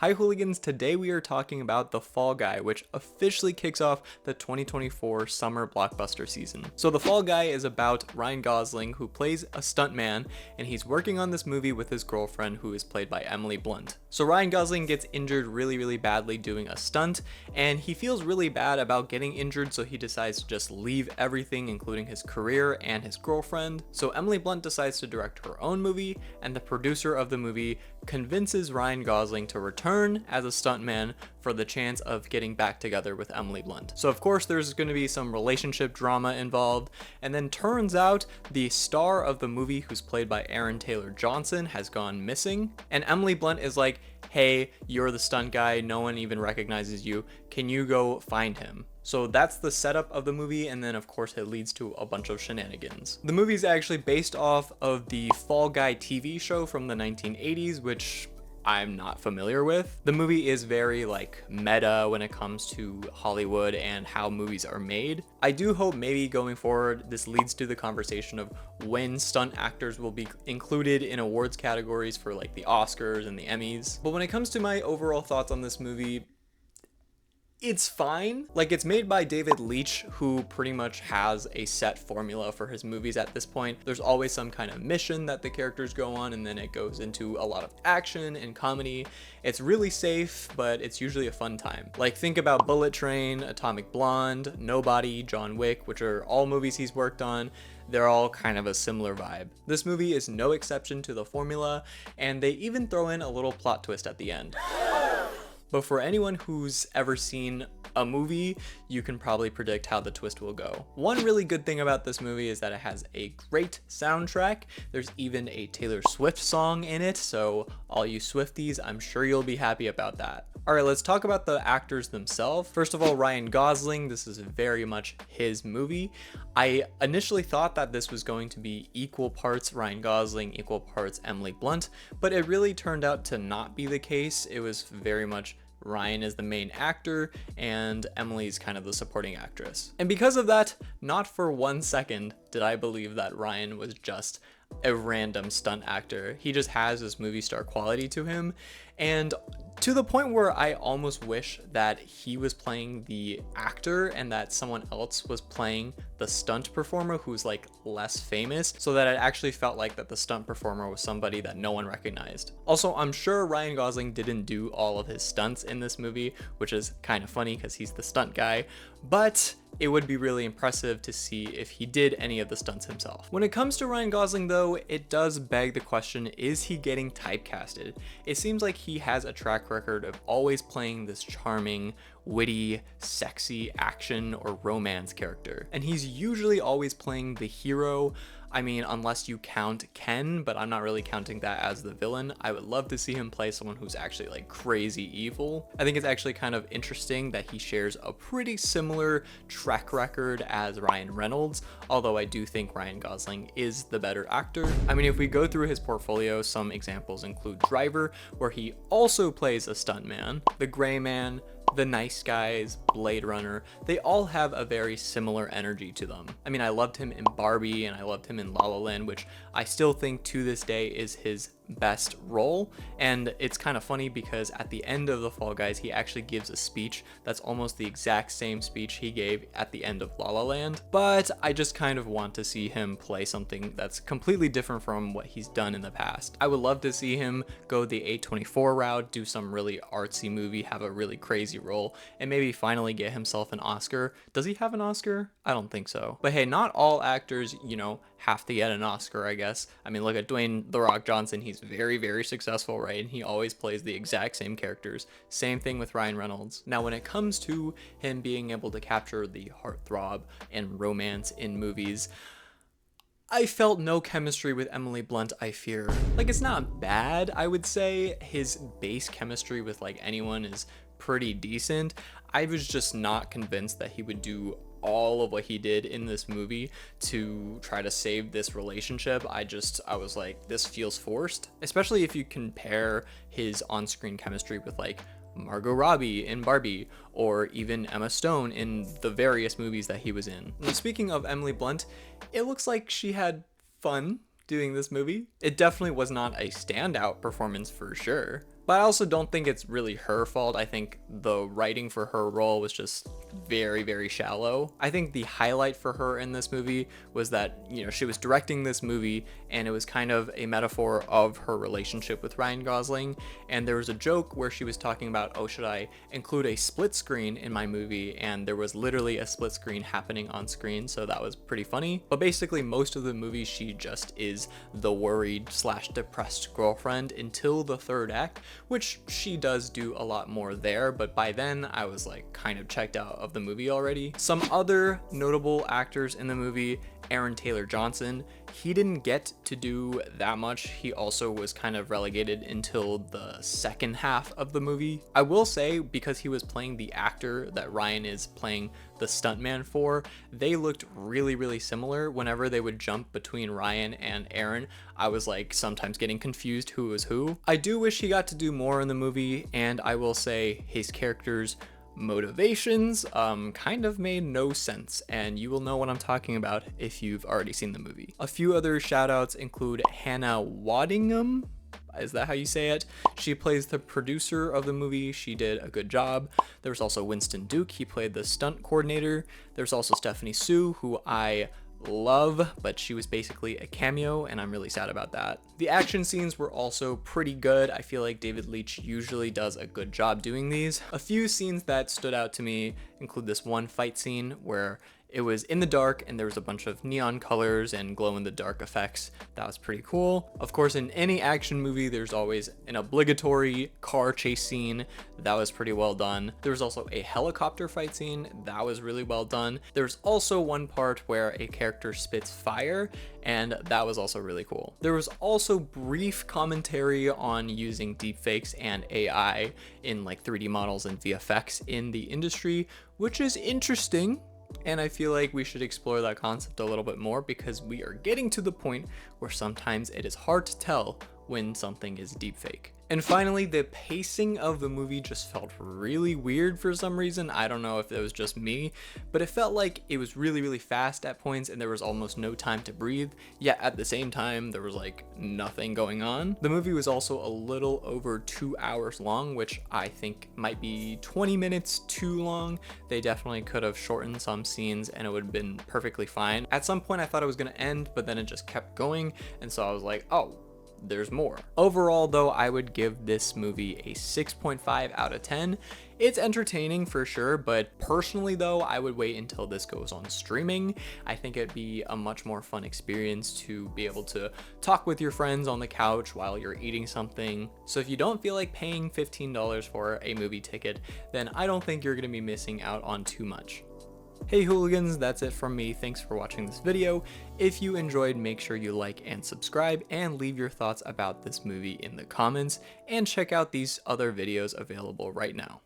Hi hooligans, today we are talking about The Fall Guy, which officially kicks off the 2024 summer blockbuster season. So The Fall Guy is about Ryan Gosling, who plays a stuntman, and he's working on this movie with his girlfriend, who is played by Emily Blunt. So Ryan Gosling gets injured really badly doing a stunt, and he feels really bad about getting injured, so he decides to just leave everything, including his career and his girlfriend. So Emily Blunt decides to direct her own movie, and the producer of the movie convinces Ryan Gosling to return as a stuntman for the chance of getting back together with Emily Blunt. So of course there's going to be some relationship drama involved, and then turns out the star of the movie, who's played by Aaron Taylor Johnson, has gone missing, and Emily Blunt is like, hey, you're the stunt guy, no one even recognizes you, can you go find him? So that's the setup of the movie, and then of course it leads to a bunch of shenanigans. The movie is actually based off of the Fall Guy TV show from the 1980s, which I'm not familiar with. The movie is very meta when it comes to Hollywood and how movies are made. I do hope maybe going forward this leads to the conversation of when stunt actors will be included in awards categories for the Oscars and the Emmys. But when it comes to my overall thoughts on this movie, it's fine. It's made by David Leitch, who pretty much has a set formula for his movies at this point. There's always some kind of mission that the characters go on, and then it goes into a lot of action and comedy. It's really safe, but it's usually a fun time. Think about Bullet Train, Atomic Blonde, Nobody, John Wick, which are all movies he's worked on. They're all kind of a similar vibe. This movie is no exception to the formula, and they even throw in a little plot twist at the end. But for anyone who's ever seen a movie, you can probably predict how the twist will go. One really good thing about this movie is that it has a great soundtrack. There's even a Taylor Swift song in it, so all you Swifties, I'm sure you'll be happy about that. Alright, let's talk about the actors themselves. First of all, Ryan Gosling, this is very much his movie. I initially thought that this was going to be equal parts Ryan Gosling, equal parts Emily Blunt, but it really turned out to not be the case. It was very much Ryan is the main actor and Emily's kind of the supporting actress. And because of that, not for 1 second did I believe that Ryan was just a random stunt actor. He just has this movie star quality to him, and to the point where I almost wish that he was playing the actor and that someone else was playing the stunt performer who's less famous, so that it actually felt like that the stunt performer was somebody that no one recognized. Also, I'm sure Ryan Gosling didn't do all of his stunts in this movie, which is kind of funny because he's the stunt guy, but it would be really impressive to see if he did any of the stunts himself. When it comes to Ryan Gosling though, it does beg the question, is he getting typecasted? It seems like he has a track record of always playing this charming, witty, sexy action or romance character. And he's usually always playing the hero. I mean, unless you count Ken, but I'm not really counting that as the villain. I would love to see him play someone who's actually crazy evil. I think it's actually kind of interesting that he shares a pretty similar track record as Ryan Reynolds, although I do think Ryan Gosling is the better actor. I mean, if we go through his portfolio, some examples include Driver, where he also plays a stuntman, The Gray Man, The Nice Guys, Blade Runner. They all have a very similar energy to them. I mean, I loved him in Barbie and I loved him in La La Land, which I still think to this day is his best role. And it's kind of funny because at the end of The Fall Guys, he actually gives a speech that's almost the exact same speech he gave at the end of La La Land. But I just kind of want to see him play something that's completely different from what he's done in the past. I would love to see him go the A24 route, do some really artsy movie, have a really crazy role, and maybe finally get himself an Oscar. Does he have an Oscar? I don't think so. But hey, not all actors, have to get an Oscar, I guess. I mean, look at Dwayne "The Rock" Johnson. He's very successful, right? And he always plays the exact same characters. Same thing with Ryan Reynolds. Now, when it comes to him being able to capture the heartthrob and romance in movies, I felt no chemistry with Emily Blunt, I fear. It's not bad, I would say. His base chemistry with anyone is pretty decent. I was just not convinced that he would do all of what he did in this movie to try to save this relationship. I was like, this feels forced, especially if you compare his on-screen chemistry with Margot Robbie in Barbie, or even Emma Stone in the various movies that he was in. Now, speaking of Emily Blunt, it looks like she had fun doing this movie. It definitely was not a standout performance for sure, But I also don't think it's really her fault. I think the writing for her role was just very, very shallow. I think the highlight for her in this movie was that, you know, she was directing this movie and it was kind of a metaphor of her relationship with Ryan Gosling. And there was a joke where she was talking about, oh, should I include a split screen in my movie? And there was literally a split screen happening on screen, so that was pretty funny. But basically most of the movie she just is the worried / depressed girlfriend until the third act, which she does do a lot more there, but by then I was like kind of checked out of the movie already. Some other notable actors in the movie: Aaron Taylor Johnson. He didn't get to do that much. He also was kind of relegated until the second half of the movie. I will say, because he was playing the actor that Ryan is playing the stuntman for, they looked really, really similar. Whenever they would jump between Ryan and Aaron, I was like sometimes getting confused who was who. I do wish he got to do more in the movie, and I will say his character's motivations kind of made no sense, and you will know what I'm talking about if you've already seen the movie. A few other shoutouts include Hannah Waddingham. Is that how you say it? She plays the producer of the movie. She did a good job. There's also Winston Duke. He played the stunt coordinator. There's also Stephanie Sue, who I love, but she was basically a cameo, and I'm really sad about that. The action scenes were also pretty good. I feel like David Leitch usually does a good job doing these. A few scenes that stood out to me include this one fight scene where it was in the dark and there was a bunch of neon colors and glow in the dark effects. That was pretty cool. Of course, in any action movie, there's always an obligatory car chase scene. That was pretty well done. There was also a helicopter fight scene. That was really well done. There's also one part where a character spits fire, and that was also really cool. There was also brief commentary on using deepfakes and AI in like 3D models and VFX in the industry, which is interesting. And I feel like we should explore that concept a little bit more, because we are getting to the point where sometimes it is hard to tell when something is deepfake. And finally, the pacing of the movie just felt really weird for some reason. I don't know if it was just me, but it felt like it was really, really fast at points and there was almost no time to breathe. Yet at the same time, there was like nothing going on. The movie was also a little over 2 hours long, which I think might be 20 minutes too long. They definitely could have shortened some scenes and it would have been perfectly fine. At some point I thought it was gonna end, but then it just kept going. And so I was like, oh, there's more. Overall though, I would give this movie a 6.5 out of 10. It's entertaining for sure, but personally though, I would wait until this goes on streaming. I think it'd be a much more fun experience to be able to talk with your friends on the couch while you're eating something. So if you don't feel like paying $15 for a movie ticket, then I don't think you're gonna be missing out on too much. Hey hooligans, that's it from me. Thanks for watching this video. If you enjoyed, make sure you like and subscribe and leave your thoughts about this movie in the comments, and check out these other videos available right now.